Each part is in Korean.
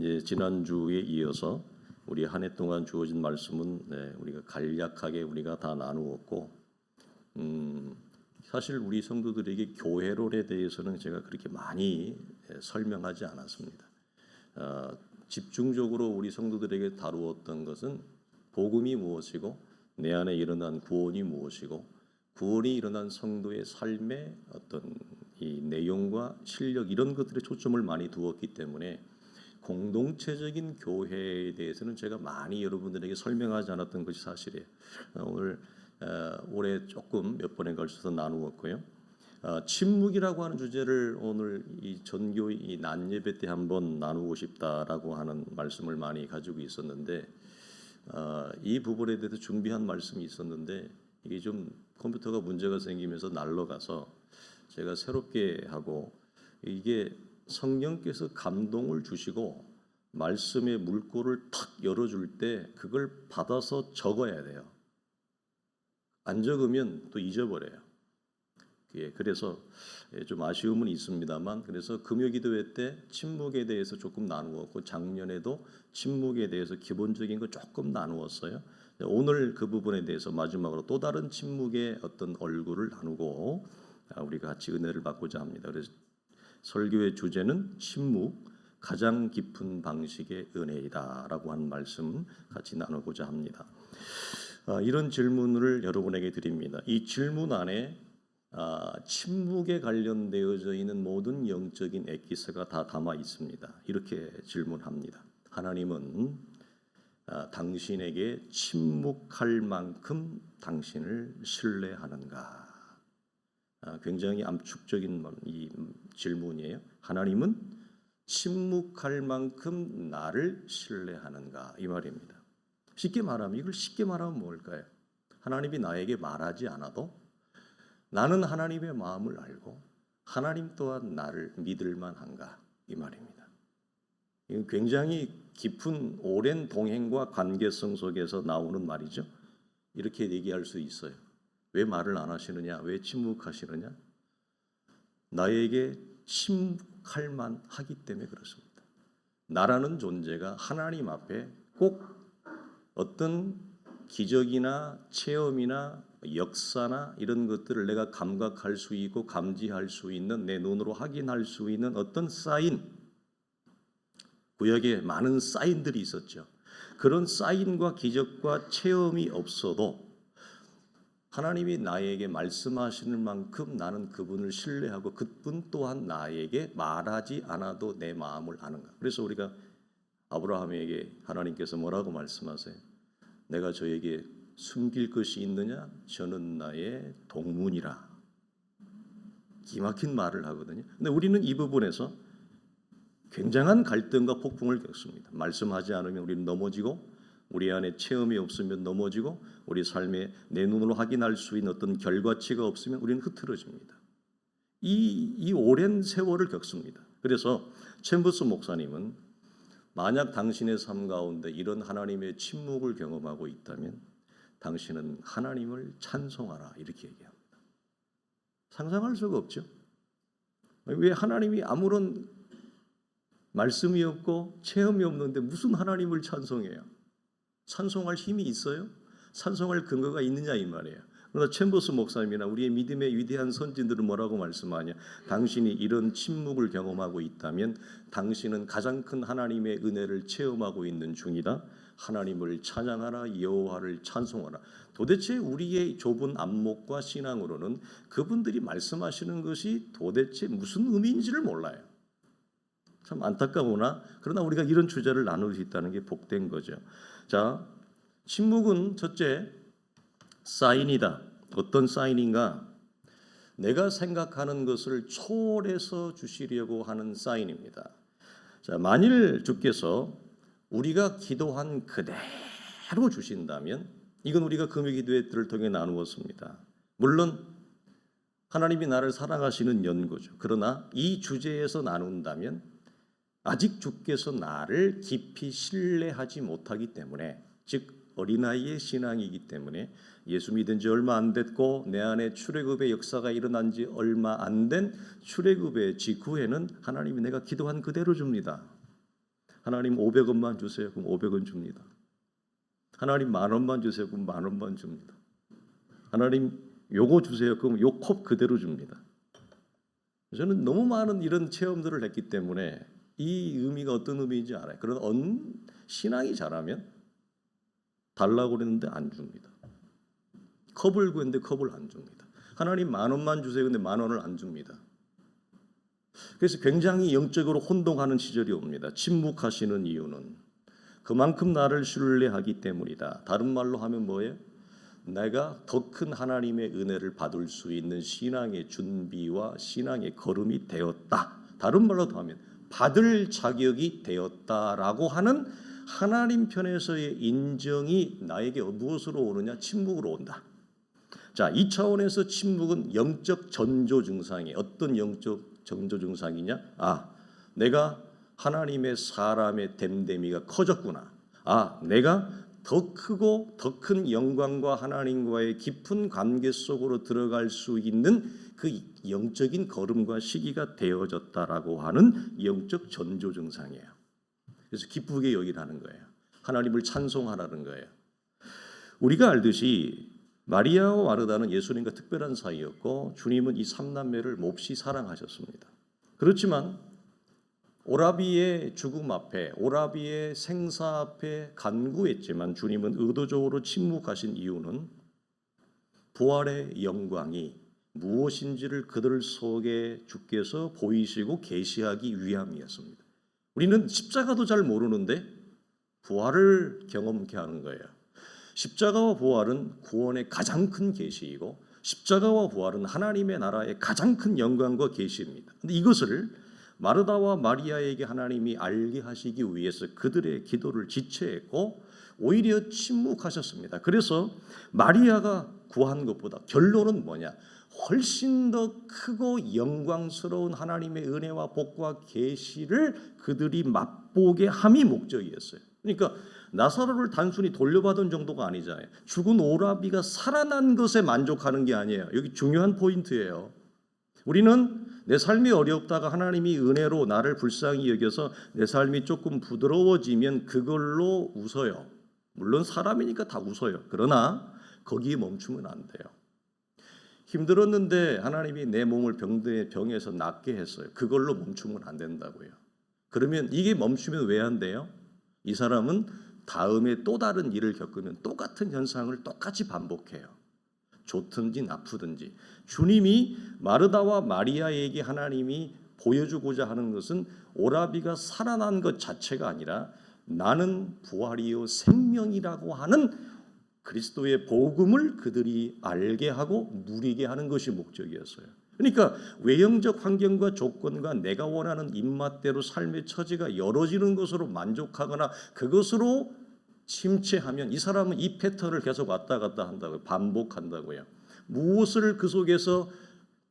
이제 지난주에 이어서 우리 한 해 동안 주어진 말씀은 우리가 간략하게 우리가 다 나누었고, 사실 우리 성도들에게 교회론에 대해서는 제가 그렇게 많이 설명하지 않았습니다. 집중적으로 우리 성도들에게 다루었던 것은 복음이 무엇이고 내 안에 일어난 구원이 무엇이고 구원이 일어난 성도의 삶의 어떤 이 내용과 실력 이런 것들에 초점을 많이 두었기 때문에 공동체적인 교회에 대해서는 제가 많이 여러분들에게 설명하지 않았던 것이 사실이에요. 오늘 올해 조금 몇 번에 걸쳐서 나누었고요. 침묵이라고 하는 주제를 오늘 이 전교 이 낮 예배 때 한번 나누고 싶다라고 하는 말씀을 많이 가지고 있었는데, 이 부분에 대해서 준비한 말씀이 있었는데 이게 좀 컴퓨터가 문제가 생기면서 날라가서 제가 새롭게 하고, 이게 성령께서 감동을 주시고 말씀의 물꼬를 탁 열어줄 때 그걸 받아서 적어야 돼요. 안 적으면 또 잊어버려요. 그래서 좀 아쉬움은 있습니다만, 그래서 금요기도회 때 침묵에 대해서 조금 나누었고 작년에도 침묵에 대해서 기본적인 거 조금 나누었어요. 오늘 그 부분에 대해서 마지막으로 또 다른 침묵의 어떤 얼굴을 나누고 우리가 같이 은혜를 받고자 합니다. 그래서 설교의 주제는 침묵, 가장 깊은 방식의 은혜이다라고 하는 말씀 같이 나누고자 합니다. 이런 질문을 여러분에게 드립니다. 이 질문 안에 침묵에 관련되어져 있는 모든 영적인 엑기스가 다 담아 있습니다. 이렇게 질문합니다. 하나님은 당신에게 침묵할 만큼 당신을 신뢰하는가? 굉장히 암축적인 이 질문이에요. 하나님은 침묵할 만큼 나를 신뢰하는가? 이 말입니다. 쉽게 말하면, 이걸 쉽게 말하면 뭘까요? 하나님이 나에게 말하지 않아도 나는 하나님의 마음을 알고 하나님 또한 나를 믿을 만한가? 이 말입니다. 이건 굉장히 깊은 오랜 동행과 관계성 속에서 나오는 말이죠. 이렇게 얘기할 수 있어요. 왜 말을 안 하시느냐? 왜 침묵하시느냐? 나에게 침묵할 만하기 때문에 그렇습니다. 나라는 존재가 하나님 앞에 꼭 어떤 기적이나 체험이나 역사나 이런 것들을 내가 감각할 수 있고 감지할 수 있는, 내 눈으로 확인할 수 있는 어떤 사인, 구약에 많은 사인들이 있었죠. 그런 사인과 기적과 체험이 없어도 하나님이 나에게 말씀하시는 만큼 나는 그분을 신뢰하고 그분 또한 나에게 말하지 않아도 내 마음을 아는가. 그래서 우리가 아브라함에게 하나님께서 뭐라고 말씀하세요? 내가 저에게 숨길 것이 있느냐? 저는 나의 동문이라. 기막힌 말을 하거든요. 근데 우리는 이 부분에서 굉장한 갈등과 폭풍을 겪습니다. 말씀하지 않으면 우리는 넘어지고, 우리 안에 체험이 없으면 넘어지고, 우리 삶에 내 눈으로 확인할 수 있는 어떤 결과치가 없으면 우리는 흐트러집니다. 이 오랜 세월을 겪습니다. 그래서 챔버스 목사님은 만약 당신의 삶 가운데 이런 하나님의 침묵을 경험하고 있다면 당신은 하나님을 찬송하라, 이렇게 얘기합니다. 상상할 수가 없죠. 왜 하나님이 아무런 말씀이 없고 체험이 없는데 무슨 하나님을 찬송해요? 찬송할 힘이 있어요? 찬송할 근거가 있느냐 이 말이에요. 그러나 챔버스 목사님이나 우리의 믿음의 위대한 선진들은 뭐라고 말씀하냐? 당신이 이런 침묵을 경험하고 있다면 당신은 가장 큰 하나님의 은혜를 체험하고 있는 중이다. 하나님을 찬양하라, 여호와를 찬송하라. 도대체 우리의 좁은 안목과 신앙으로는 그분들이 말씀하시는 것이 도대체 무슨 의미인지를 몰라요. 참 안타까우나 그러나 우리가 이런 주제를 나눌 수 있다는 게 복된 거죠. 자, 침묵은 첫째 사인이다. 어떤 사인인가? 내가 생각하는 것을 초월해서 주시려고 하는 사인입니다. 자, 만일 주께서 우리가 기도한 그대로 주신다면, 이건 우리가 금요기도회를 통해 나누었습니다. 물론 하나님이 나를 사랑하시는 연고죠. 그러나 이 주제에서 나눈다면 아직 주께서 나를 깊이 신뢰하지 못하기 때문에, 즉 어린아이의 신앙이기 때문에, 예수 믿은 지 얼마 안 됐고 내 안에 출애굽의 역사가 일어난 지 얼마 안 된 출애굽의 직후에는 하나님이 내가 기도한 그대로 줍니다. 하나님 500원만 주세요. 그럼 500원 줍니다. 하나님 10,000원만 주세요. 그럼 10,000원만 줍니다. 하나님 요거 주세요. 그럼 요 컵 그대로 줍니다. 저는 너무 많은 이런 체험들을 했기 때문에 이 의미가 어떤 의미인지 알아요. 그런 신앙이 잘하면 달라고 그랬는데 안 줍니다. 컵을 구했는데 컵을 안 줍니다. 하나님 10,000원만 주세요. 근데 10,000원을 안 줍니다. 그래서 굉장히 영적으로 혼동하는 시절이 옵니다. 침묵하시는 이유는 그만큼 나를 신뢰하기 때문이다. 다른 말로 하면 뭐예요? 내가 더 큰 하나님의 은혜를 받을 수 있는 신앙의 준비와 신앙의 걸음이 되었다. 다른 말로 하면 받을 자격이 되었다라고 하는 하나님 편에서의 인정이 나에게 무엇으로 오느냐? 침묵으로 온다. 자, 이 차원에서 침묵은 영적 전조 증상이에요. 어떤 영적 전조 증상이냐? 내가 하나님의 사람의 됨됨이가 커졌구나. 내가 더 크고 더 큰 영광과 하나님과의 깊은 관계 속으로 들어갈 수 있는 그 영적인 걸음과 시기가 되어졌다라고 하는 영적 전조 증상이에요. 그래서 기쁘게 여기라는 거예요. 하나님을 찬송하라는 거예요. 우리가 알듯이 마리아와 마르다는 예수님과 특별한 사이였고 주님은 이 삼남매를 몹시 사랑하셨습니다. 그렇지만 오라비의 죽음 앞에, 오라비의 생사 앞에 간구했지만 주님은 의도적으로 침묵하신 이유는 부활의 영광이 무엇인지를 그들 속에 주께서 보이시고 계시하기 위함이었습니다. 우리는 십자가도 잘 모르는데 부활을 경험케 하는 거예요. 십자가와 부활은 구원의 가장 큰 계시이고 십자가와 부활은 하나님의 나라의 가장 큰 영광과 계시입니다. 근데 이것을 마르다와 마리아에게 하나님이 알게 하시기 위해서 그들의 기도를 지체했고 오히려 침묵하셨습니다. 그래서 마리아가 구한 것보다 결론은 뭐냐? 훨씬 더 크고 영광스러운 하나님의 은혜와 복과 계시를 그들이 맛보게 함이 목적이었어요. 그러니까 나사로를 단순히 돌려받은 정도가 아니잖아요. 죽은 오라비가 살아난 것에 만족하는 게 아니에요. 여기 중요한 포인트예요. 우리는 내 삶이 어렵다가 하나님이 은혜로 나를 불쌍히 여겨서 내 삶이 조금 부드러워지면 그걸로 웃어요. 물론 사람이니까 다 웃어요. 그러나 거기에 멈추면 안 돼요. 힘들었는데 하나님이 내 몸을 병에서 낫게 했어요. 그걸로 멈추면 안 된다고요. 그러면 이게 멈추면 왜 안 돼요? 이 사람은 다음에 또 다른 일을 겪으면 똑같은 현상을 똑같이 반복해요. 좋든지 나쁘든지. 주님이 마르다와 마리아에게 하나님이 보여주고자 하는 것은 오라비가 살아난 것 자체가 아니라 나는 부활이요 생명이라고 하는 그리스도의 복음을 그들이 알게 하고 누리게 하는 것이 목적이었어요. 그러니까 외형적 환경과 조건과 내가 원하는 입맛대로 삶의 처지가 열어지는 것으로 만족하거나 그것으로 침체하면 이 사람은 이 패턴을 계속 왔다 갔다 한다고요. 반복한다고요. 무엇을 그 속에서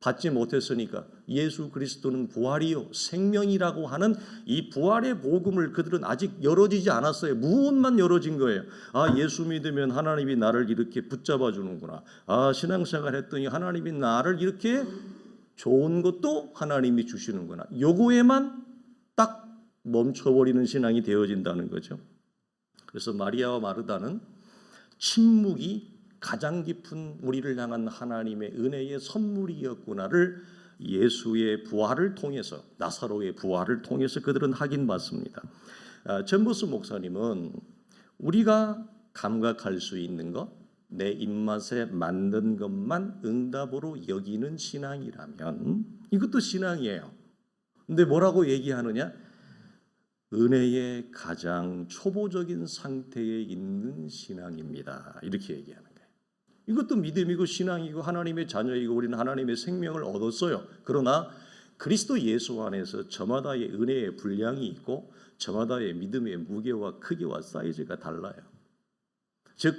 받지 못했으니까 예수 그리스도는 부활이요 생명이라고 하는 이 부활의 복음을 그들은 아직 열어지지 않았어요. 무엇만 열어진 거예요. 예수 믿으면 하나님이 나를 이렇게 붙잡아 주는구나. 신앙생활 했더니 하나님이 나를 이렇게 좋은 것도 하나님이 주시는구나. 요거에만 딱 멈춰버리는 신앙이 되어진다는 거죠. 그래서 마리아와 마르다는 침묵이 가장 깊은 우리를 향한 하나님의 은혜의 선물이었구나를 예수의 부활을 통해서 나사로의 부활을 통해서 그들은 확인받습니다. 젠버스 목사님은 우리가 감각할 수 있는 것, 내 입맛에 맞는 것만 응답으로 여기는 신앙이라면 이것도 신앙이에요. 근데 뭐라고 얘기하느냐? 은혜의 가장 초보적인 상태에 있는 신앙입니다. 이렇게 얘기하는 거예요. 이것도 믿음이고 신앙이고 하나님의 자녀이고 우리는 하나님의 생명을 얻었어요. 그러나 그리스도 예수 안에서 저마다의 은혜의 분량이 있고 저마다의 믿음의 무게와 크기와 사이즈가 달라요. 즉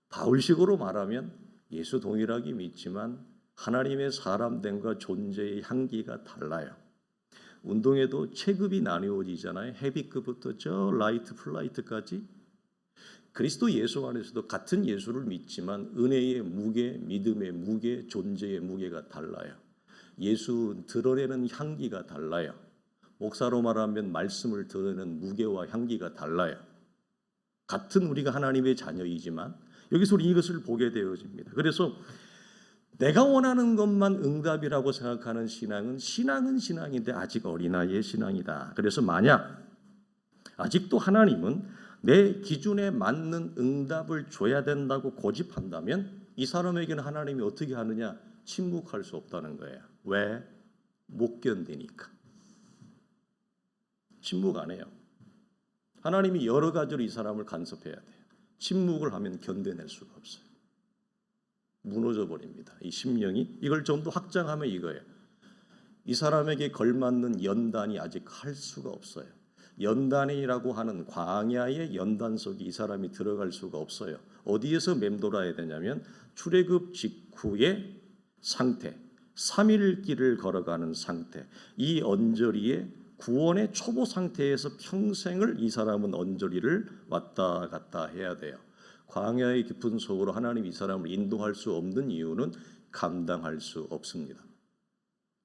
바울식으로 말하면 예수 동일하게 믿지만 하나님의 사람됨과 존재의 향기가 달라요. 운동에도 체급이 나뉘어지잖아요. 헤비급부터 저 라이트 플라이트까지. 그리스도 예수 안에서도 같은 예수를 믿지만 은혜의 무게, 믿음의 무게, 존재의 무게가 달라요. 예수 드러내는 향기가 달라요. 목사로 말하면 말씀을 들으는 무게와 향기가 달라요. 같은 우리가 하나님의 자녀이지만 여기서 우리 이것을 보게 되어집니다. 그래서 내가 원하는 것만 응답이라고 생각하는 신앙은 신앙인데 아직 어린아이의 신앙이다. 그래서 만약 아직도 하나님은 내 기준에 맞는 응답을 줘야 된다고 고집한다면 이 사람에게는 하나님이 어떻게 하느냐? 침묵할 수 없다는 거예요. 왜? 못 견디니까. 침묵 안 해요. 하나님이 여러 가지로 이 사람을 간섭해야 돼요. 침묵을 하면 견뎌낼 수가 없어요. 무너져 버립니다. 이 심령이. 이걸 좀 더 확장하면 이거예요. 이 사람에게 걸맞는 연단이 아직 할 수가 없어요. 연단이라고 하는 광야의 연단 속에 이 사람이 들어갈 수가 없어요. 어디에서 맴돌아야 되냐면 출애굽 직후의 상태, 3일 길을 걸어가는 상태, 이 언저리에 구원의 초보 상태에서 평생을 이 사람은 언저리를 왔다 갔다 해야 돼요. 광야의 깊은 속으로 하나님 이 사람을 인도할 수 없는 이유는 감당할 수 없습니다.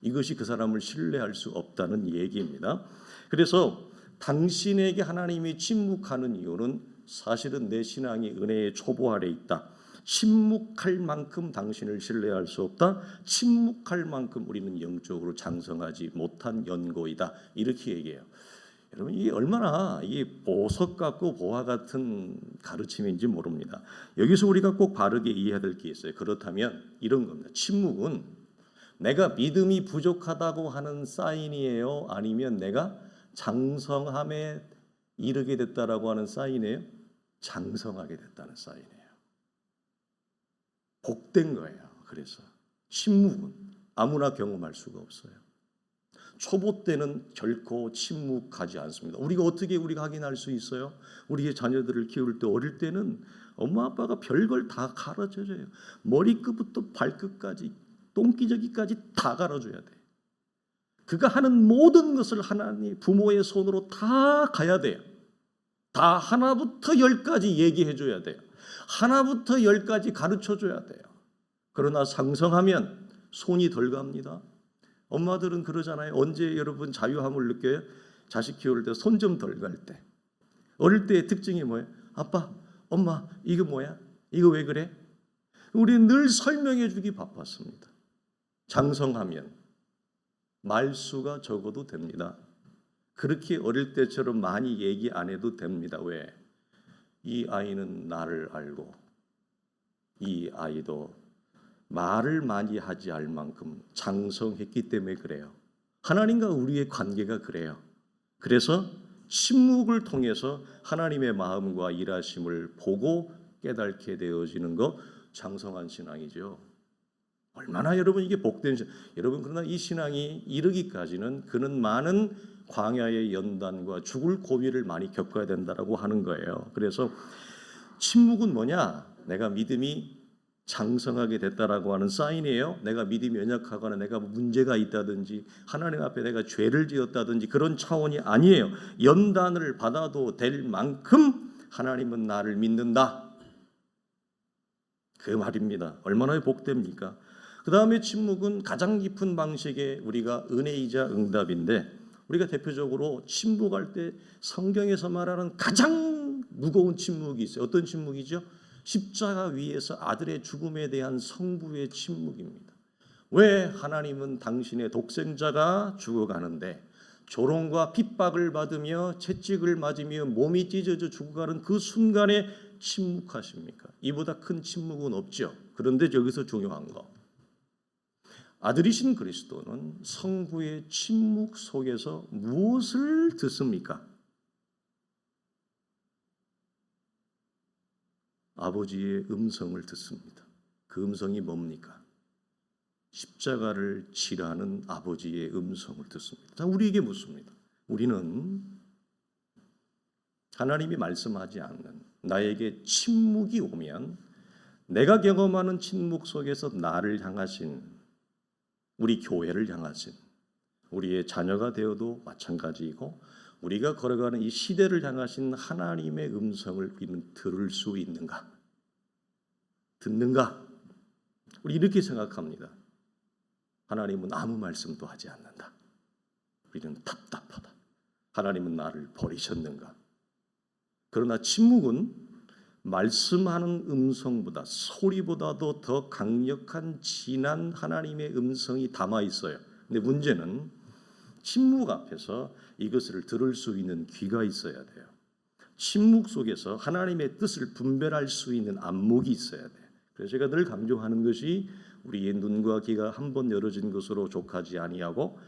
이것이 그 사람을 신뢰할 수 없다는 얘기입니다. 그래서 당신에게 하나님이 침묵하는 이유는 사실은 내 신앙이 은혜의 초보 아래 있다. 침묵할 만큼 당신을 신뢰할 수 없다. 침묵할 만큼 우리는 영적으로 장성하지 못한 연고이다. 이렇게 얘기해요. 여러분 이게 얼마나 이 보석 같고 보화 같은 가르침인지 모릅니다. 여기서 우리가 꼭 바르게 이해해야 될 게 있어요. 그렇다면 이런 겁니다. 침묵은 내가 믿음이 부족하다고 하는 사인이에요? 아니면 내가 장성함에 이르게 됐다라고 하는 사인이에요? 장성하게 됐다는 사인이에요. 복된 거예요. 그래서 침묵은 아무나 경험할 수가 없어요. 초보 때는 결코 침묵하지 않습니다. 우리가 확인할 수 있어요? 우리의 자녀들을 키울 때 어릴 때는 엄마 아빠가 별걸 다 가르쳐줘요. 머리끝부터 발끝까지 똥기저귀까지 다 가르쳐줘야 돼. 그가 하는 모든 것을 하나님 부모의 손으로 다 가야 돼요. 다 하나부터 열까지 얘기해줘야 돼요. 하나부터 열까지 가르쳐줘야 돼요. 그러나 상성하면 손이 덜 갑니다. 엄마들은 그러잖아요. 언제 여러분 자유함을 느껴요? 자식 키울 때 손 좀 덜 갈 때. 어릴 때의 특징이 뭐예요? 아빠, 엄마, 이거 뭐야? 이거 왜 그래? 우리는 늘 설명해 주기 바빴습니다. 장성하면 말수가 적어도 됩니다. 그렇게 어릴 때처럼 많이 얘기 안 해도 됩니다. 왜? 이 아이는 나를 알고 이 아이도 말을 많이 하지 않을 만큼 장성했기 때문에 그래요. 하나님과 우리의 관계가 그래요. 그래서 침묵을 통해서 하나님의 마음과 일하심을 보고 깨닫게 되어지는 것, 장성한 신앙이죠. 얼마나 여러분 이게 복된 신앙. 여러분 그러나 이 신앙이 이르기까지는 그는 많은 광야의 연단과 죽을 고비를 많이 겪어야 된다라고 하는 거예요. 그래서 침묵은 뭐냐? 내가 믿음이 장성하게 됐다라고 하는 사인이에요. 내가 믿음이 연약하거나 내가 문제가 있다든지 하나님 앞에 내가 죄를 지었다든지 그런 차원이 아니에요. 연단을 받아도 될 만큼 하나님은 나를 믿는다. 그 말입니다. 얼마나 복됩니까? 그 다음에 침묵은 가장 깊은 방식의 우리가 은혜이자 응답인데 우리가 대표적으로 침묵할 때 성경에서 말하는 가장 무거운 침묵이 있어요. 어떤 침묵이죠? 십자가 위에서 아들의 죽음에 대한 성부의 침묵입니다. 왜 하나님은 당신의 독생자가 죽어가는데 조롱과 핍박을 받으며 채찍을 맞으며 몸이 찢어져 죽어가는 그 순간에 침묵하십니까? 이보다 큰 침묵은 없죠. 그런데 여기서 중요한 거, 아들이신 그리스도는 성부의 침묵 속에서 무엇을 듣습니까? 아버지의 음성을 듣습니다. 그 음성이 뭡니까? 십자가를 지라는 아버지의 음성을 듣습니다. 자, 우리에게 묻습니다. 우리는 하나님이 말씀하지 않는 나에게 침묵이 오면 내가 경험하는 침묵 속에서 나를 향하신, 우리 교회를 향하신, 우리의 자녀가 되어도 마찬가지이고 우리가 걸어가는 이 시대를 향하신 하나님의 음성을 우리는 들을 수 있는가? 듣는가? 우리 이렇게 생각합니다. 하나님은 아무 말씀도 하지 않는다. 우리는 답답하다. 하나님은 나를 버리셨는가? 그러나 침묵은 말씀하는 음성보다, 소리보다도 더 강력한 진한 하나님의 음성이 담아 있어요. 근데 문제는 침묵 앞에서 이것을 들을 수 있는 귀가 있어야 돼요. 침묵 속에서 하나님의 뜻을 분별할 수 있는 안목이 있어야 돼요. 그래서 제가 늘 강조하는 것이 우리의 눈과 귀가 한 번 열어진 것으로 족하지 아니하고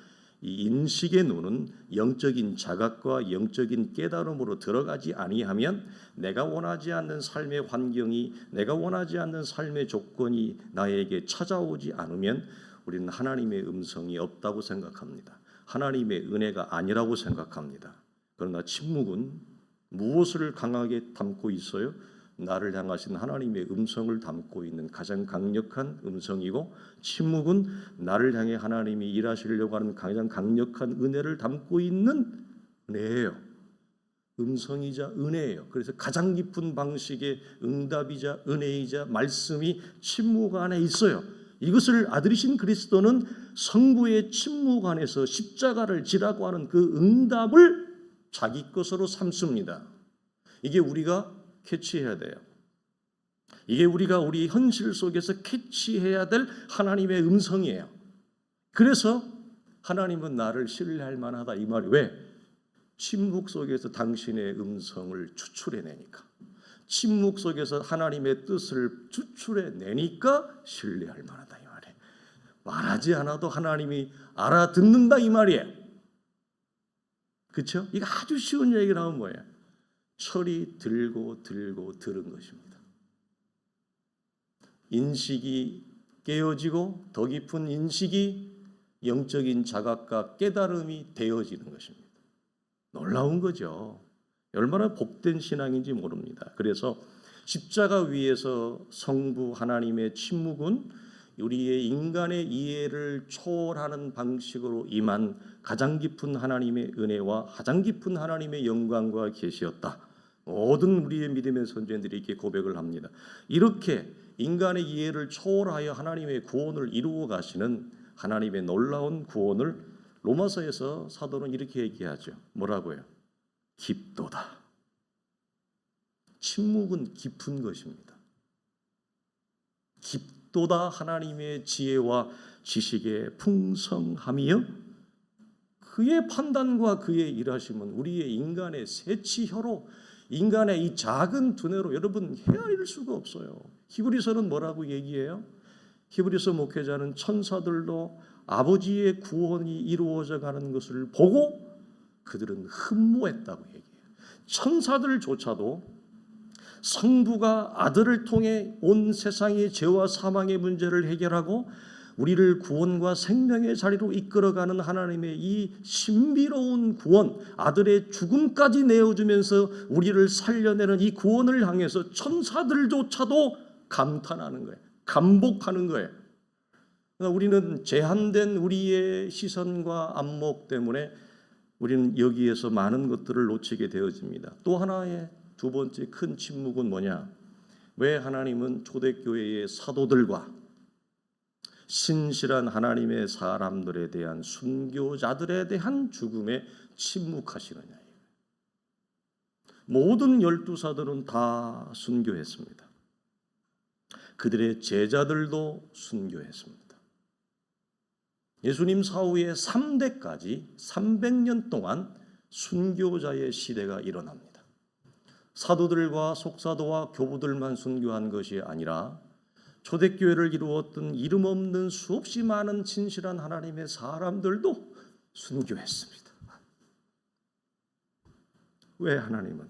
이 인식의 눈은 영적인 자각과 영적인 깨달음으로 들어가지 아니하면 내가 원하지 않는 삶의 환경이, 내가 원하지 않는 삶의 조건이 나에게 찾아오지 않으면 우리는 하나님의 음성이 없다고 생각합니다. 하나님의 은혜가 아니라고 생각합니다. 그러나 침묵은 무엇을 강하게 담고 있어요? 나를 향하신 하나님의 음성을 담고 있는 가장 강력한 음성이고, 침묵은 나를 향해 하나님이 일하시려고 하는 가장 강력한 은혜를 담고 있는 은혜예요. 음성이자 은혜예요. 그래서 가장 깊은 방식의 응답이자 은혜이자 말씀이 침묵 안에 있어요. 이것을 아들이신 그리스도는 성부의 침묵 안에서 십자가를 지라고 하는 그 응답을 자기 것으로 삼습니다. 이게 우리가 캐치해야 돼요. 이게 우리가 우리 현실 속에서 캐치해야 될 하나님의 음성이에요. 그래서 하나님은 나를 신뢰할 만하다 이 말이 왜? 침묵 속에서 당신의 음성을 추출해내니까. 침묵 속에서 하나님의 뜻을 추출해내니까 신뢰할 만하다 이 말이에요. 말하지 않아도 하나님이 알아듣는다 이 말이에요. 그렇죠? 이거 아주 쉬운 얘기를 하면 뭐예요? 철이 들고 들은 것입니다. 인식이 깨어지고 더 깊은 인식이 영적인 자각과 깨달음이 되어지는 것입니다. 놀라운 거죠. 얼마나 복된 신앙인지 모릅니다. 그래서 십자가 위에서 성부 하나님의 침묵은 우리의 인간의 이해를 초월하는 방식으로 임한 가장 깊은 하나님의 은혜와 가장 깊은 하나님의 영광과 계시였다. 모든 우리의 믿음의 선생들이 이렇게 고백을 합니다. 이렇게 인간의 이해를 초월하여 하나님의 구원을 이루어 가시는 하나님의 놀라운 구원을 로마서에서 사도는 이렇게 얘기하죠. 뭐라고요? 깊도다. 침묵은 깊은 것입니다. 깊도다 하나님의 지혜와 지식의 풍성함이요 그의 판단과 그의 일하심은 우리의 인간의 세치혀로, 인간의 이 작은 두뇌로 여러분 헤아릴 수가 없어요. 히브리서는 뭐라고 얘기해요? 히브리서 목회자는 천사들도 아버지의 구원이 이루어져 가는 것을 보고 그들은 흠모했다고 얘기해요. 천사들조차도 성부가 아들을 통해 온 세상의 죄와 사망의 문제를 해결하고 우리를 구원과 생명의 자리로 이끌어가는 하나님의 이 신비로운 구원, 아들의 죽음까지 내어주면서 우리를 살려내는 이 구원을 향해서 천사들조차도 감탄하는 거예요. 감복하는 거예요. 그러니까 우리는 제한된 우리의 시선과 안목 때문에 우리는 여기에서 많은 것들을 놓치게 되어집니다. 또 하나의 두 번째 큰 침묵은 뭐냐? 왜 하나님은 초대교회의 사도들과 신실한 하나님의 사람들에 대한 순교자들에 대한 죽음에 침묵하시느냐? 모든 12사도는 다 순교했습니다. 그들의 제자들도 순교했습니다. 예수님 사후에 3대까지 300년 동안 순교자의 시대가 일어납니다. 사도들과 속사도와 교부들만 순교한 것이 아니라 초대교회를 이루었던 이름 없는 수없이 많은 진실한 하나님의 사람들도 순교했습니다. 왜 하나님은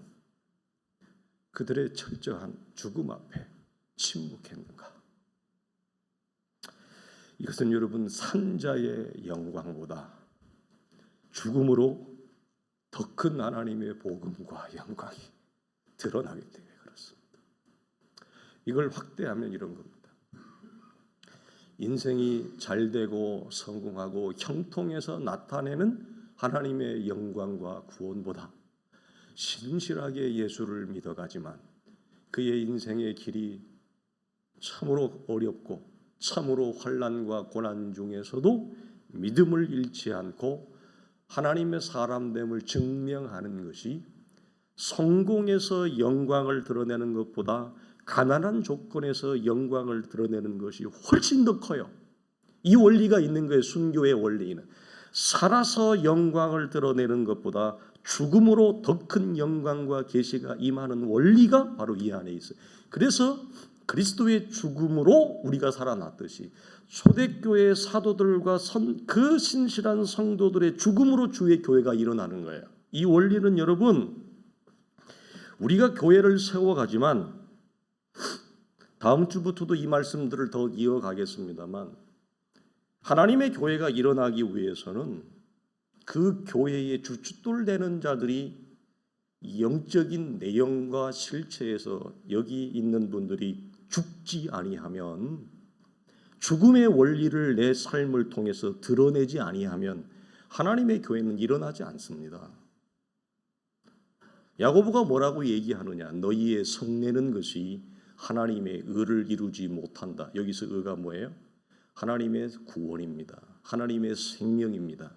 그들의 철저한 죽음 앞에 침묵했는가? 이것은 여러분 산자의 영광보다 죽음으로 더 큰 하나님의 복음과 영광이 드러나기 때문에 그렇습니다. 이걸 확대하면 이런 겁니다. 인생이 잘되고 성공하고 형통해서 나타내는 하나님의 영광과 구원보다 신실하게 예수를 믿어가지만 그의 인생의 길이 참으로 어렵고 참으로 환난과 고난 중에서도 믿음을 잃지 않고 하나님의 사람됨을 증명하는 것이 성공에서 영광을 드러내는 것보다 가난한 조건에서 영광을 드러내는 것이 훨씬 더 커요. 이 원리가 있는 거예요. 순교의 원리는 살아서 영광을 드러내는 것보다 죽음으로 더 큰 영광과 계시가 임하는 원리가 바로 이 안에 있어요. 그래서 그리스도의 죽음으로 우리가 살아났듯이 초대교회 사도들과 그 신실한 성도들의 죽음으로 주의 교회가 일어나는 거예요. 이 원리는 여러분, 우리가 교회를 세워가지만 다음 주부터도 이 말씀들을 더 이어가겠습니다만, 하나님의 교회가 일어나기 위해서는 그 교회의 주춧돌 되는 자들이 영적인 내용과 실체에서 여기 있는 분들이 죽지 아니하면, 죽음의 원리를 내 삶을 통해서 드러내지 아니하면 하나님의 교회는 일어나지 않습니다. 야고보가 뭐라고 얘기하느냐? 너희의 성내는 것이 하나님의 의를 이루지 못한다. 여기서 의가 뭐예요? 하나님의 구원입니다. 하나님의 생명입니다.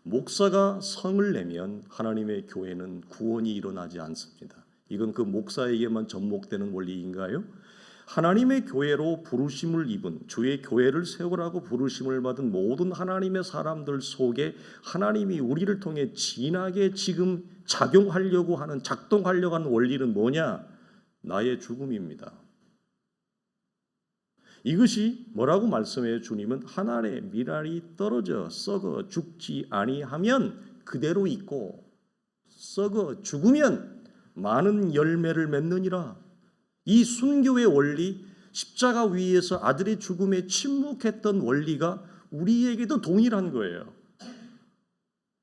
목사가 성을 내면 하나님의 교회는 구원이 일어나지 않습니다. 이건 그 목사에게만 접목되는 원리인가요? 하나님의 교회로 부르심을 입은, 주의 교회를 세우라고 부르심을 받은 모든 하나님의 사람들 속에 하나님이 우리를 통해 진하게 지금 작동하려고 하는 원리는 뭐냐? 나의 죽음입니다. 이것이 뭐라고 말씀해요? 주님은 하늘의 밀알이 떨어져 썩어 죽지 아니하면 그대로 있고 썩어 죽으면 많은 열매를 맺느니라. 이 순교의 원리, 십자가 위에서 아들의 죽음에 침묵했던 원리가 우리에게도 동일한 거예요.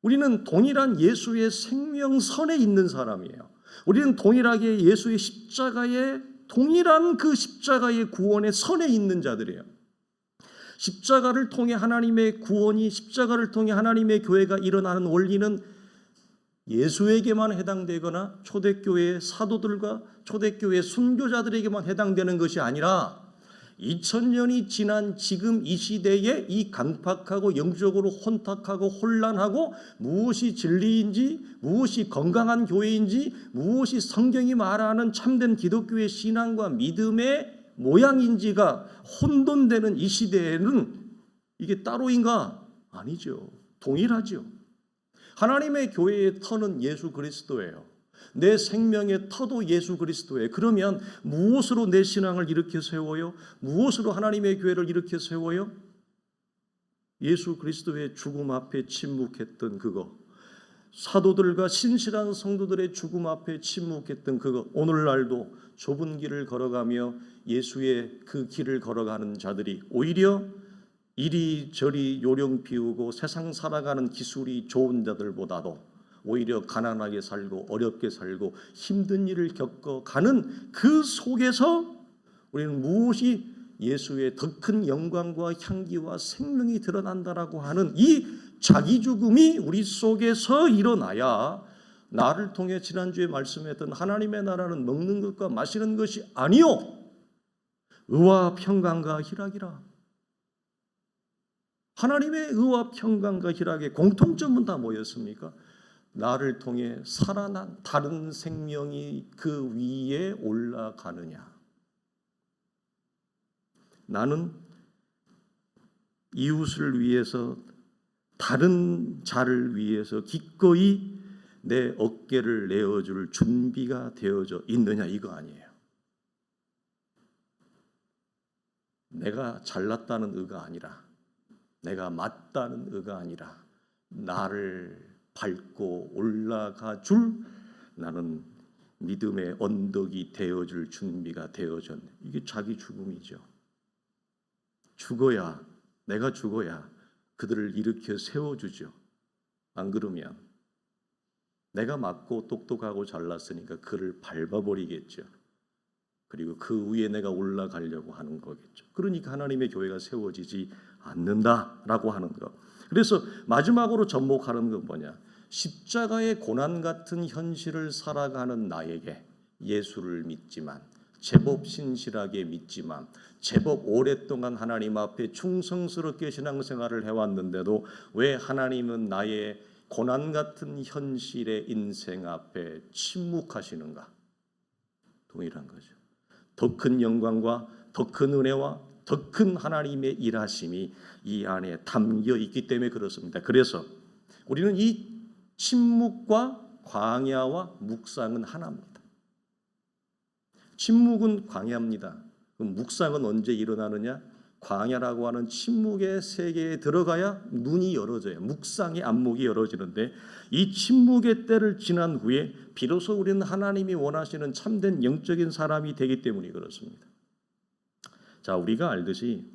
우리는 동일한 예수의 생명선에 있는 사람이에요. 우리는 동일하게 예수의 십자가에 동일한 그 십자가의 구원의 선에 있는 자들이에요. 십자가를 통해 하나님의 구원이, 십자가를 통해 하나님의 교회가 일어나는 원리는 예수에게만 해당되거나 초대교회의 사도들과 초대교회의 순교자들에게만 해당되는 것이 아니라 2000년이 지난 지금 이 시대에 이 강팍하고 영적으로 혼탁하고 혼란하고 무엇이 진리인지, 무엇이 건강한 교회인지, 무엇이 성경이 말하는 참된 기독교의 신앙과 믿음의 모양인지가 혼돈되는 이 시대에는 이게 따로인가? 아니죠. 동일하죠. 하나님의 교회의 터는 예수 그리스도예요. 내 생명의 터도 예수 그리스도예요. 그러면 무엇으로 내 신앙을 이렇게 세워요? 무엇으로 하나님의 교회를 이렇게 세워요? 예수 그리스도의 죽음 앞에 침묵했던 그거, 사도들과 신실한 성도들의 죽음 앞에 침묵했던 그거, 오늘날도 좁은 길을 걸어가며 예수의 그 길을 걸어가는 자들이 오히려 이리저리 요령 피우고 세상 살아가는 기술이 좋은 자들보다도 오히려 가난하게 살고 어렵게 살고 힘든 일을 겪어가는 그 속에서 우리는 무엇이 예수의 더 큰 영광과 향기와 생명이 드러난다라고 하는 이 자기 죽음이 우리 속에서 일어나야 나를 통해 지난주에 말씀했던 하나님의 나라는 먹는 것과 마시는 것이 아니요 의와 평강과 희락이라. 하나님의 의와 평강과 희락의 공통점은 다 뭐였습니까? 나를 통해 살아난 다른 생명이 그 위에 올라가느냐. 나는 이웃을 위해서, 다른 자를 위해서 기꺼이 내 어깨를 내어줄 준비가 되어져 있느냐, 이거 아니에요. 내가 잘났다는 의가 아니라, 내가 맞다는 의가 아니라, 나를 밟고 올라가 줄, 나는 믿음의 언덕이 되어줄 준비가 되어졌네. 이게 자기 죽음이죠. 죽어야, 내가 죽어야 그들을 일으켜 세워주죠. 안 그러면 내가 맞고 똑똑하고 잘났으니까 그를 밟아버리겠죠. 그리고 그 위에 내가 올라가려고 하는 거겠죠. 그러니까 하나님의 교회가 세워지지 않는다라고 하는 거. 그래서 마지막으로 접목하는 건 뭐냐? 십자가의 고난 같은 현실을 살아가는 나에게 예수를 믿지만, 제법 신실하게 믿지만, 제법 오랫동안 하나님 앞에 충성스럽게 신앙생활을 해왔는데도 왜 하나님은 나의 고난 같은 현실의 인생 앞에 침묵하시는가? 동일한 거죠. 더 큰 영광과 더 큰 은혜와 더 큰 하나님의 일하심이 이 안에 담겨 있기 때문에 그렇습니다. 그래서 우리는 이 침묵과 광야와 묵상은 하나입니다. 침묵은 광야입니다. 그럼 묵상은 언제 일어나느냐? 광야라고 하는 침묵의 세계에 들어가야 눈이 열어져요. 묵상의 안목이 열어지는데 이 침묵의 때를 지난 후에 비로소 우리는 하나님이 원하시는 참된 영적인 사람이 되기 때문이 그렇습니다. 자, 우리가 알듯이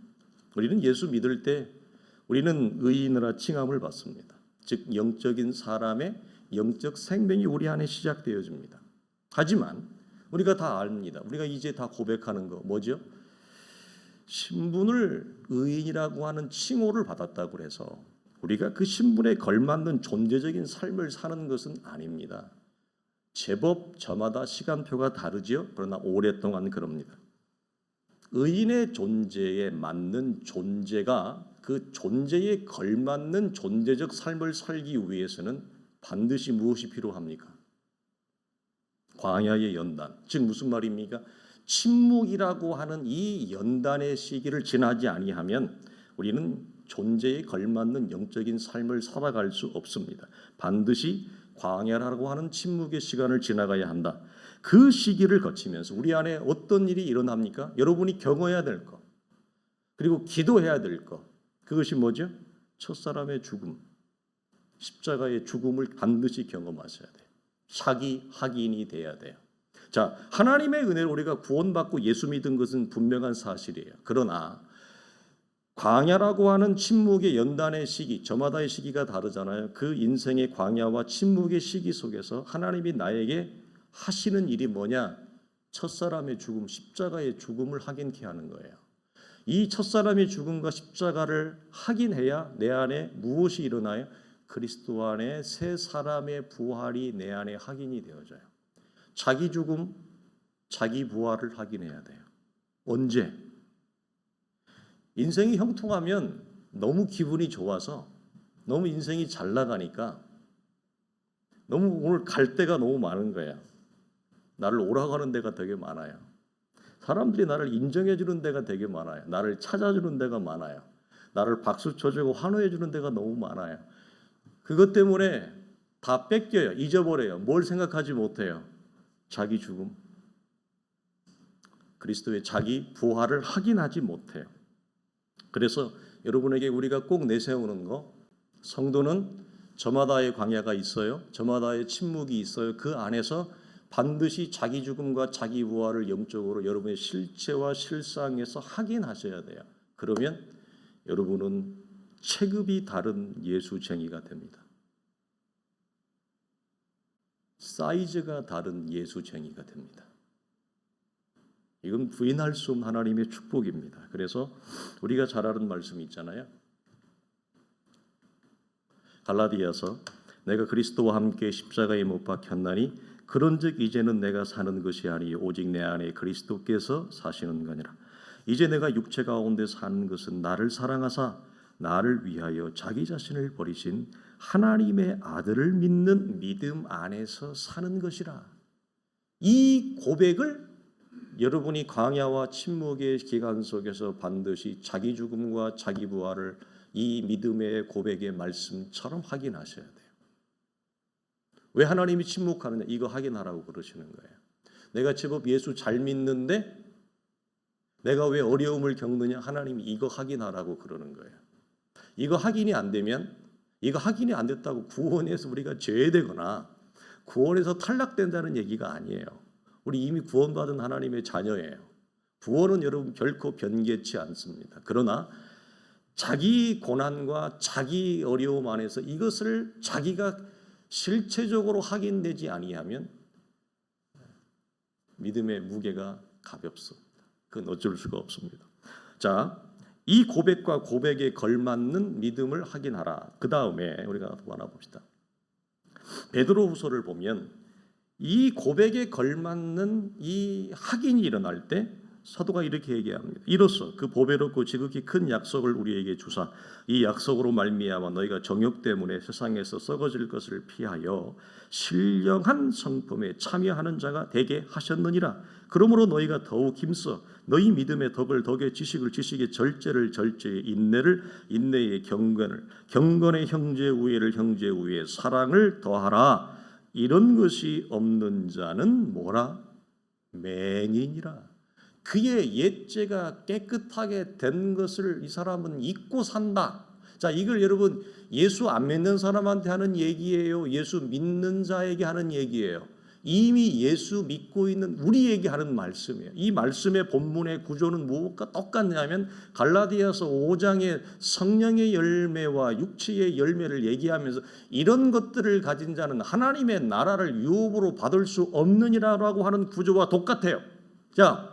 우리는 예수 믿을 때 우리는 의인이라 칭함을 받습니다. 즉 영적인 사람의 영적 생명이 우리 안에 시작되어집니다. 하지만 우리가 다 압니다. 우리가 이제 다 고백하는 거 뭐죠? 신분을 의인이라고 하는 칭호를 받았다고 해서 우리가 그 신분에 걸맞는 존재적인 삶을 사는 것은 아닙니다. 제법 저마다 시간표가 다르죠. 그러나 오랫동안 그럽니다. 의인의 존재에 맞는 존재가 그 존재에 걸맞는 존재적 삶을 살기 위해서는 반드시 무엇이 필요합니까? 광야의 연단. 즉 무슨 말입니까? 침묵이라고 하는 이 연단의 시기를 지나지 아니하면 우리는 존재에 걸맞는 영적인 삶을 살아갈 수 없습니다. 반드시 광야라고 하는 침묵의 시간을 지나가야 한다. 그 시기를 거치면서 우리 안에 어떤 일이 일어납니까? 여러분이 경험해야 될 것, 그리고 기도해야 될 것, 그것이 뭐죠? 첫사람의 죽음, 십자가의 죽음을 반드시 경험하셔야 돼요. 자기 확인이 돼야 돼요. 자, 하나님의 은혜로 우리가 구원받고 예수 믿은 것은 분명한 사실이에요. 그러나 광야라고 하는 침묵의 연단의 시기, 저마다의 시기가 다르잖아요. 그 인생의 광야와 침묵의 시기 속에서 하나님이 나에게 하시는 일이 뭐냐? 첫사람의 죽음, 십자가의 죽음을 확인케 하는 거예요. 이 첫사람의 죽음과 십자가를 확인해야 내 안에 무엇이 일어나요? 그리스도 안에 새 사람의 부활이 내 안에 확인이 되어져요. 자기 죽음, 자기 부활을 확인해야 돼요. 언제? 인생이 형통하면 너무 기분이 좋아서 너무 인생이 잘 나가니까 너무 오늘 갈 데가 너무 많은 거야. 나를 오라고 하는 데가 되게 많아요. 사람들이 나를 인정해 주는 데가 되게 많아요. 나를 찾아주는 데가 많아요. 나를 박수 쳐주고 환호해 주는 데가 너무 많아요. 그것 때문에 다 뺏겨요. 잊어버려요. 뭘 생각하지 못해요. 자기 죽음, 그리스도의 자기 부활을 확인하지 못해요. 그래서 여러분에게 우리가 꼭 내세우는 거, 성도는 저마다의 광야가 있어요. 저마다의 침묵이 있어요. 그 안에서 반드시 자기 죽음과 자기 부활을 영적으로 여러분의 실체와 실상에서 확인하셔야 돼요. 그러면 여러분은 체급이 다른 예수쟁이가 됩니다. 사이즈가 다른 예수쟁이가 됩니다. 이건 부인할 수 없는 하나님의 축복입니다. 그래서 우리가 잘 아는 말씀이 있잖아요. 갈라디아서 내가 그리스도와 함께 십자가에 못 박혔나니 그런즉 이제는 내가 사는 것이 아니 오직 내 안에 그리스도께서 사시는 거니라. 이제 내가 육체 가운데 사는 것은 나를 사랑하사 나를 위하여 자기 자신을 버리신 하나님의 아들을 믿는 믿음 안에서 사는 것이라. 이 고백을 여러분이 광야와 침묵의 기간 속에서 반드시 자기 죽음과 자기 부활을 이 믿음의 고백의 말씀처럼 확인하셔야 돼요. 왜 하나님이 침묵하느냐? 이거 확인하라고 그러시는 거예요. 내가 제법 예수 잘 믿는데 내가 왜 어려움을 겪느냐? 하나님이 이거 확인하라고 그러는 거예요. 이거 확인이 안 되면, 이거 확인이 안 됐다고 구원에서 우리가 제외되거나 구원에서 탈락된다는 얘기가 아니에요. 우리 이미 구원받은 하나님의 자녀예요. 구원은 여러분 결코 변개치 않습니다. 그러나 자기 고난과 자기 어려움 안에서 이것을 자기가 실체적으로 확인되지 아니하면 믿음의 무게가 가볍습니다. 그건 어쩔 수가 없습니다. 자, 이 고백과 고백에 걸맞는 믿음을 확인하라. 그 다음에 우리가 하나 봅시다. 베드로후서를 보면 이 고백에 걸맞는 이 확인이 일어날 때 사도가 이렇게 얘기합니다. 이로써 그 보배롭고 지극히 큰 약속을 우리에게 주사 이 약속으로 말미암아 너희가 정욕 때문에 세상에서 썩어질 것을 피하여 신령한 성품에 참여하는 자가 되게 하셨느니라. 그러므로 너희가 더욱 힘써 너희 믿음의 덕을 덕에 지식을 지식에 절제를 절제에 인내를 인내에 경건을 경건에 형제 우애를 형제 우애에 사랑을 더하라. 이런 것이 없는 자는 뭐라? 맹인이라. 그의 옛죄가 깨끗하게 된 것을 이 사람은 잊고 산다. 자, 이걸 여러분 예수 안 믿는 사람한테 하는 얘기예요? 예수 믿는 자에게 하는 얘기예요? 이미 예수 믿고 있는 우리에게 하는 말씀이에요. 이 말씀의 본문의 구조는 무엇과 똑같냐면 갈라디아서 5장의 성령의 열매와 육체의 열매를 얘기하면서 이런 것들을 가진 자는 하나님의 나라를 유업으로 받을 수 없느니라고 하는 구조와 똑같아요. 자,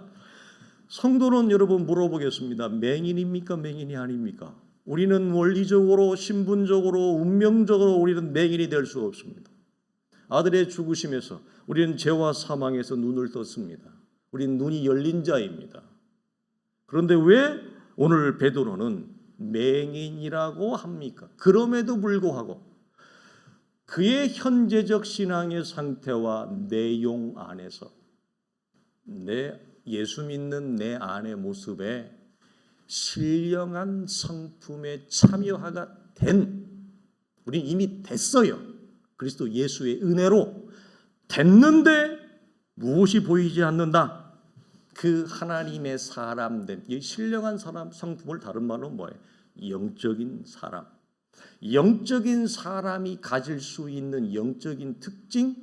성도는 여러분 물어보겠습니다. 맹인입니까? 맹인이 아닙니까? 우리는 원리적으로 신분적으로 운명적으로 우리는 맹인이 될 수 없습니다. 아들의 죽으심에서 우리는 죄와 사망에서 눈을 떴습니다. 우리는 눈이 열린 자입니다. 그런데 왜 오늘 베드로는 맹인이라고 합니까? 그럼에도 불구하고 그의 현재적 신앙의 상태와 내용 안에서 예수 믿는 내 안의 모습에 신령한 성품에 참여하가 된 우린 이미 됐어요. 그리스도 예수의 은혜로 됐는데 무엇이 보이지 않는다? 그 하나님의 사람된 이 신령한 사람 성품을 다른 말로 뭐예요? 영적인 사람. 영적인 사람이 가질 수 있는 영적인 특징,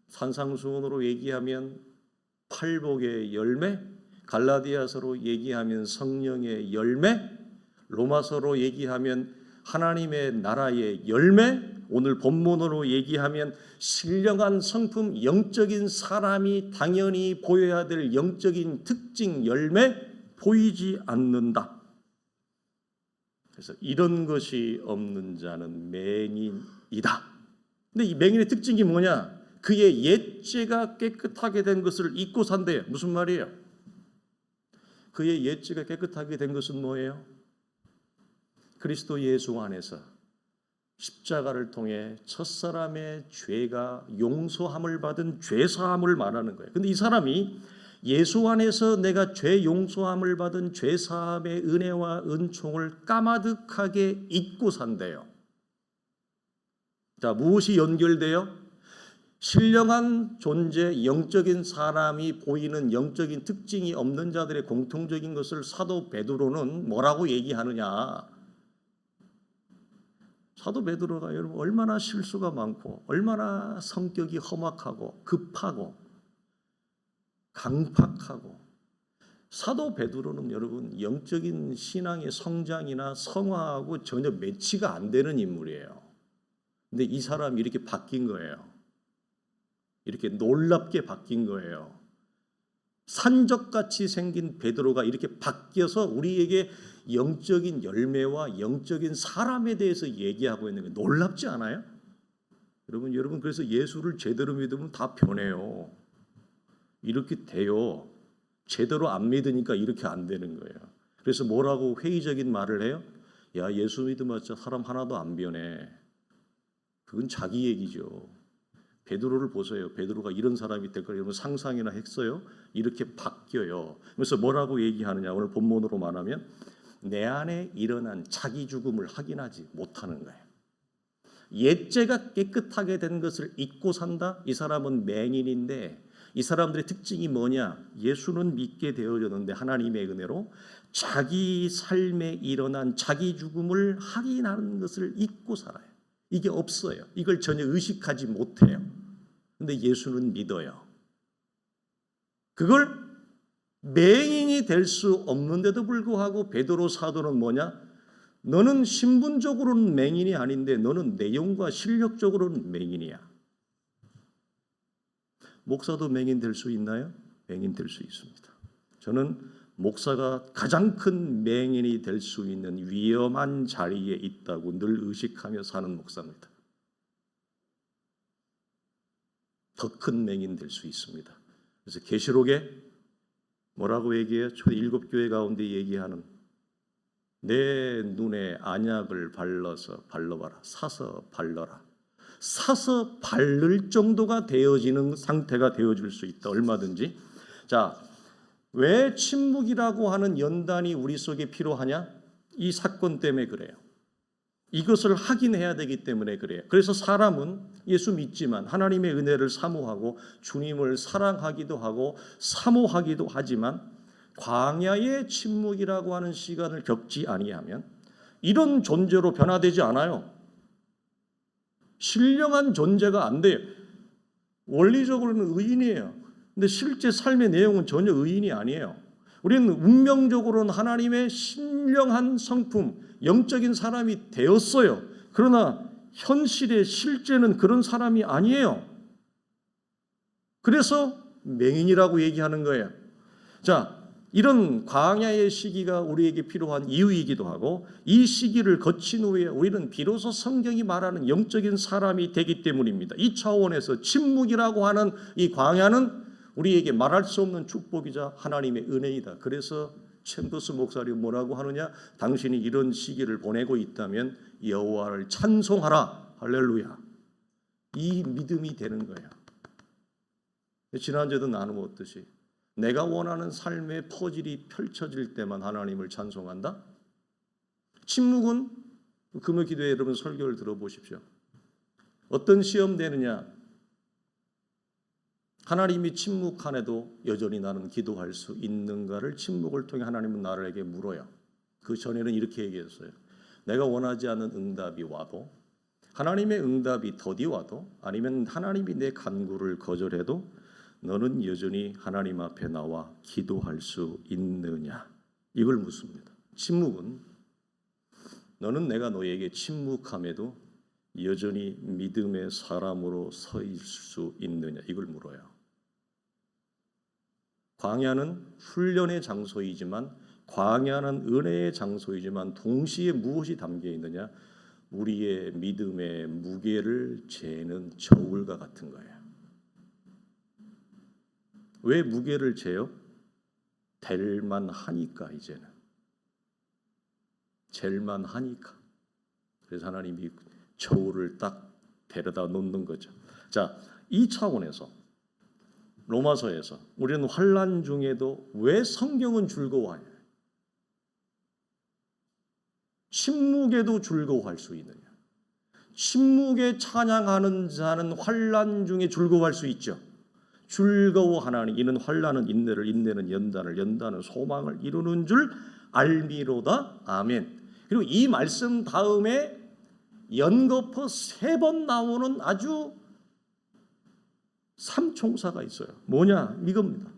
산상수훈으로 얘기하면 팔복의 열매, 갈라디아서로 얘기하면 성령의 열매, 로마서로 얘기하면 하나님의 나라의 열매, 오늘 본문으로 얘기하면 신령한 성품, 영적인 사람이 당연히 보여야 될 영적인 특징, 열매 보이지 않는다. 그래서 이런 것이 없는 자는 맹인이다. 근데 이 맹인의 특징이 뭐냐? 그의 옛죄가 깨끗하게 된 것을 잊고 산대요. 무슨 말이에요? 그의 옛죄가 깨끗하게 된 것은 뭐예요? 그리스도 예수 안에서 십자가를 통해 첫사람의 죄가 용서함을 받은 죄사함을 말하는 거예요. 근데 이 사람이 예수 안에서 내가 죄 용서함을 받은 죄사함의 은혜와 은총을 까마득하게 잊고 산대요. 자, 무엇이 연결돼요? 신령한 존재, 영적인 사람이 보이는 영적인 특징이 없는 자들의 공통적인 것을 사도 베드로는 뭐라고 얘기하느냐? 사도 베드로가 여러분 얼마나 실수가 많고 얼마나 성격이 험악하고 급하고 강팍하고 사도 베드로는 여러분 영적인 신앙의 성장이나 성화하고 전혀 매치가 안 되는 인물이에요. 근데 이 사람이 이렇게 바뀐 거예요. 이렇게 놀랍게 바뀐 거예요. 산적같이 생긴 베드로가 이렇게 바뀌어서 우리에게 영적인 열매와 영적인 사람에 대해서 얘기하고 있는 게 놀랍지 않아요? 여러분 그래서 예수를 제대로 믿으면 다 변해요. 이렇게 돼요. 제대로 안 믿으니까 이렇게 안 되는 거예요. 그래서 뭐라고 회의적인 말을 해요? 야, 예수 믿으면 사람 하나도 안 변해. 그건 자기 얘기죠. 베드로를 보세요. 베드로가 이런 사람이 될 거라고 상상이나 했어요? 이렇게 바뀌어요. 그래서 뭐라고 얘기하느냐? 오늘 본문으로 말하면 내 안에 일어난 자기 죽음을 확인하지 못하는 거예요. 옛죄가 깨끗하게 된 것을 잊고 산다? 이 사람은 맹인인데 이 사람들의 특징이 뭐냐? 예수는 믿게 되어졌는데 하나님의 은혜로 자기 삶에 일어난 자기 죽음을 확인하는 것을 잊고 살아요. 이게 없어요. 이걸 전혀 의식하지 못해요. 근데 예수는 믿어요. 그걸 맹인이 될 수 없는데도 불구하고 베드로 사도는 뭐냐? 너는 신분적으로는 맹인이 아닌데 너는 내용과 실력적으로는 맹인이야. 목사도 맹인 될 수 있나요? 맹인 될 수 있습니다. 저는 목사가 가장 큰 맹인이 될 수 있는 위험한 자리에 있다고 늘 의식하며 사는 목사입니다. 더 큰 맹인 될 수 있습니다. 그래서 계시록에 뭐라고 얘기해요? 초대 7교회 가운데 얘기하는 내 눈에 안약을 발라봐라. 사서 발라라. 사서 바를 정도가 되어지는 상태가 되어질 수 있다. 얼마든지. 자, 왜 침묵이라고 하는 연단이 우리 속에 필요하냐? 이 사건 때문에 그래요. 이것을 확인해야 되기 때문에 그래요. 그래서 사람은 예수 믿지만 하나님의 은혜를 사모하고 주님을 사랑하기도 하고 사모하기도 하지만 광야의 침묵이라고 하는 시간을 겪지 아니하면 이런 존재로 변화되지 않아요. 신령한 존재가 안 돼요. 원리적으로는 의인이에요. 근데 실제 삶의 내용은 전혀 의인이 아니에요. 우리는 운명적으로는 하나님의 신령한 성품, 영적인 사람이 되었어요. 그러나 현실의 실제는 그런 사람이 아니에요. 그래서 맹인이라고 얘기하는 거예요. 자, 이런 광야의 시기가 우리에게 필요한 이유이기도 하고 이 시기를 거친 후에 우리는 비로소 성경이 말하는 영적인 사람이 되기 때문입니다. 이 차원에서 침묵이라고 하는 이 광야는 우리에게 말할 수 없는 축복이자 하나님의 은혜이다. 그래서 챔버스 목사님 뭐라고 하느냐? 당신이 이런 시기를 보내고 있다면 여호와를 찬송하라. 할렐루야. 이 믿음이 되는 거예요. 지난주에도 나누었듯이 내가 원하는 삶의 퍼즐이 펼쳐질 때만 하나님을 찬송한다? 침묵은 금요 기도회 여러분 설교를 들어보십시오. 어떤 시험 되느냐? 하나님이 침묵한에도 여전히 나는 기도할 수 있는가를 침묵을 통해 하나님은 나에게 물어요. 그 전에는 이렇게 얘기했어요. 내가 원하지 않는 응답이 와도 하나님의 응답이 더디 와도 아니면 하나님이 내 간구를 거절해도 너는 여전히 하나님 앞에 나와 기도할 수 있느냐? 이걸 묻습니다. 침묵은 너는 내가 너에게 침묵함에도 여전히 믿음의 사람으로 서 있을 수 있느냐? 이걸 물어요. 광야는 훈련의 장소이지만 광야는 은혜의 장소이지만 동시에 무엇이 담겨 있느냐? 우리의 믿음의 무게를 재는 저울과 같은 거예요. 왜 무게를 재요? 될 만하니까 이제는. 잴만 하니까. 그래서 하나님이 저울을 딱 데려다 놓는 거죠. 자, 이 차원에서 로마서에서 우리는 환난 중에도 왜 성경은 즐거워해요? 침묵에도 즐거워할 수 있느냐? 침묵에 찬양하는 자는 환난 중에 즐거워할 수 있죠. 즐거워하나니 이는 환난은 인내를, 인내는 연단을, 연단은 소망을 이루는 줄 알미로다. 아멘. 그리고 이 말씀 다음에 연거푸 3번 나오는 아주 삼총사가 있어요. 뭐냐? 이겁니다.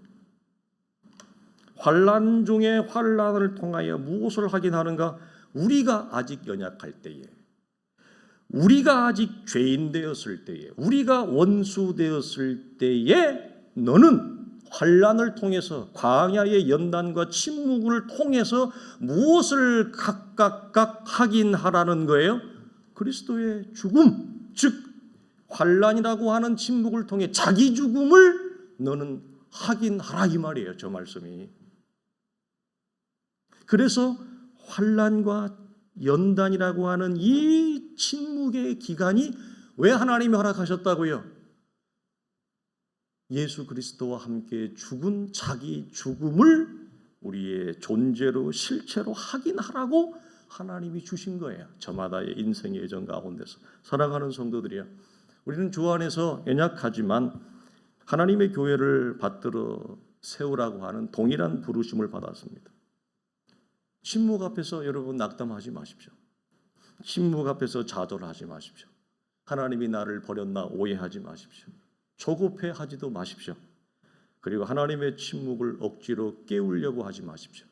환난 중에 환난을 통하여 무엇을 하긴 하는가? 우리가 아직 연약할 때에, 우리가 아직 죄인 되었을 때에, 우리가 원수 되었을 때에 너는 환난을 통해서 광야의 연단과 침묵을 통해서 무엇을 각각 하긴 하라는 거예요? 그리스도의 죽음, 즉 환난이라고 하는 침묵을 통해 자기 죽음을 너는 하긴 하라 이 말이에요. 저 말씀이. 그래서 환난과 연단이라고 하는 이 침묵의 기간이 왜 하나님이 허락하셨다고요? 예수 그리스도와 함께 죽은 자기 죽음을 우리의 존재로 실체로 하긴 하라고 하나님이 주신 거예요. 저마다의 인생의 여정 가운데서. 사랑하는 성도들이요, 우리는 주 안에서 연약하지만 하나님의 교회를 받들어 세우라고 하는 동일한 부르심을 받았습니다. 침묵 앞에서 여러분 낙담하지 마십시오. 침묵 앞에서 좌절하지 마십시오. 하나님이 나를 버렸나 오해하지 마십시오. 조급해하지도 마십시오. 그리고 하나님의 침묵을 억지로 깨우려고 하지 마십시오.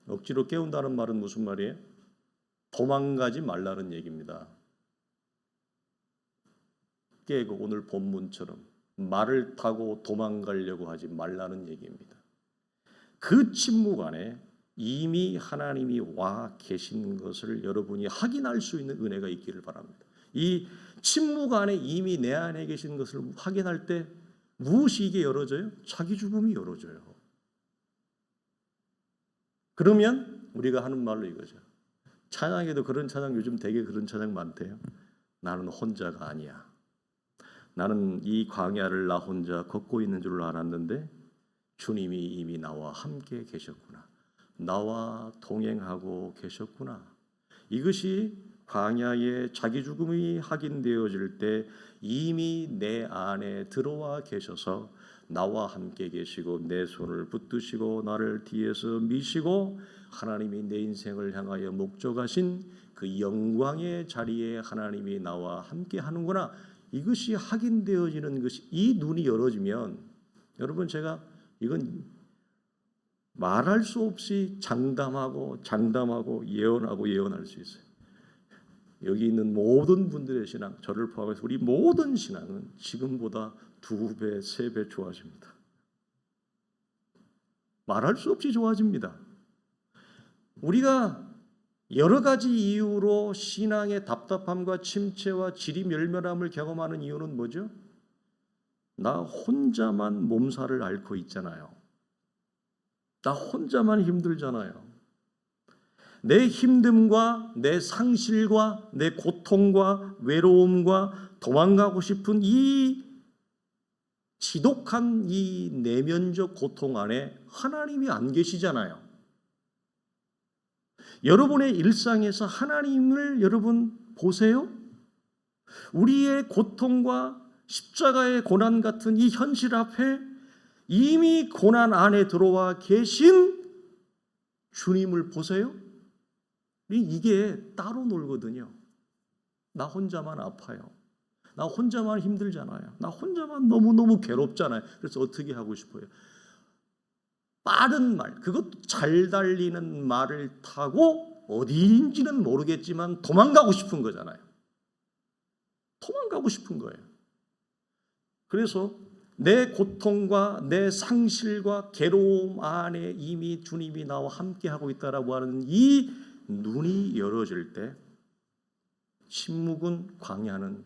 억지로 깨운다는 말은 무슨 말이에요? 도망가지 말라는 얘기입니다. 깨고 오늘 본문처럼 말을 타고 도망가려고 하지 말라는 얘기입니다. 그 침묵 안에 이미 하나님이 와 계신 것을 여러분이 확인할 수 있는 은혜가 있기를 바랍니다. 이 침묵 안에 이미 내 안에 계신 것을 확인할 때 무엇이 이게 열어져요? 자기 죽음이 열어져요. 그러면 우리가 하는 말로 이거죠. 찬양에도 그런 찬양, 요즘 되게 그런 찬양 많대요. 나는 혼자가 아니야. 나는 이 광야를 나 혼자 걷고 있는 줄 알았는데 주님이 이미 나와 함께 계셨구나. 나와 동행하고 계셨구나. 이것이 광야의 자기 죽음이 확인되어질 때 이미 내 안에 들어와 계셔서 나와 함께 계시고 내 손을 붙드시고 나를 뒤에서 미시고 하나님이 내 인생을 향하여 목적하신 그 영광의 자리에 하나님이 나와 함께 하는구나. 이것이 확인되어지는 것이, 이 눈이 열어지면 여러분, 제가 이건 말할 수 없이 장담하고 예언할 수 있어요. 여기 있는 모든 분들의 신앙, 저를 포함해서 우리 모든 신앙은 지금보다 2배, 3배 좋아집니다. 말할 수 없이 좋아집니다. 우리가 여러 가지 이유로 신앙의 답답함과 침체와 질이 멸멸함을 경험하는 이유는 뭐죠? 나 혼자만 몸살을 앓고 있잖아요. 나 혼자만 힘들잖아요. 내 힘듦과 내 상실과 내 고통과 외로움과 도망가고 싶은 이 지독한 이 내면적 고통 안에 하나님이 안 계시잖아요. 여러분의 일상에서 하나님을 여러분 보세요. 우리의 고통과 십자가의 고난 같은 이 현실 앞에 이미 고난 안에 들어와 계신 주님을 보세요. 이게 따로 놀거든요. 나 혼자만 아파요. 나 혼자만 힘들잖아요. 나 혼자만 너무너무 괴롭잖아요. 그래서 어떻게 하고 싶어요? 빠른 말, 그것도 잘 달리는 말을 타고 어디인지는 모르겠지만 도망가고 싶은 거잖아요. 도망가고 싶은 거예요. 그래서 내 고통과 내 상실과 괴로움 안에 이미 주님이 나와 함께하고 있다라고 하는 이 눈이 열어질 때 침묵은, 광야는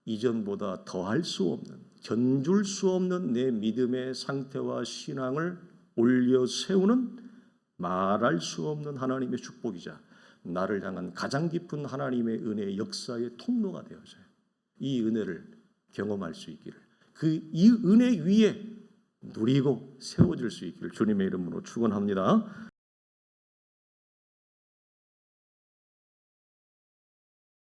이전보다 더할 수 없는, 견줄 수 없는 내 믿음의 상태와 신앙을 올려 세우는 말할 수 없는 하나님의 축복이자 나를 향한 가장 깊은 하나님의 은혜의 역사의 통로가 되어져요. 이 은혜를 경험할 수 있기를, 이 은혜 위에 누리고 세워질 수 있기를 주님의 이름으로 축원합니다.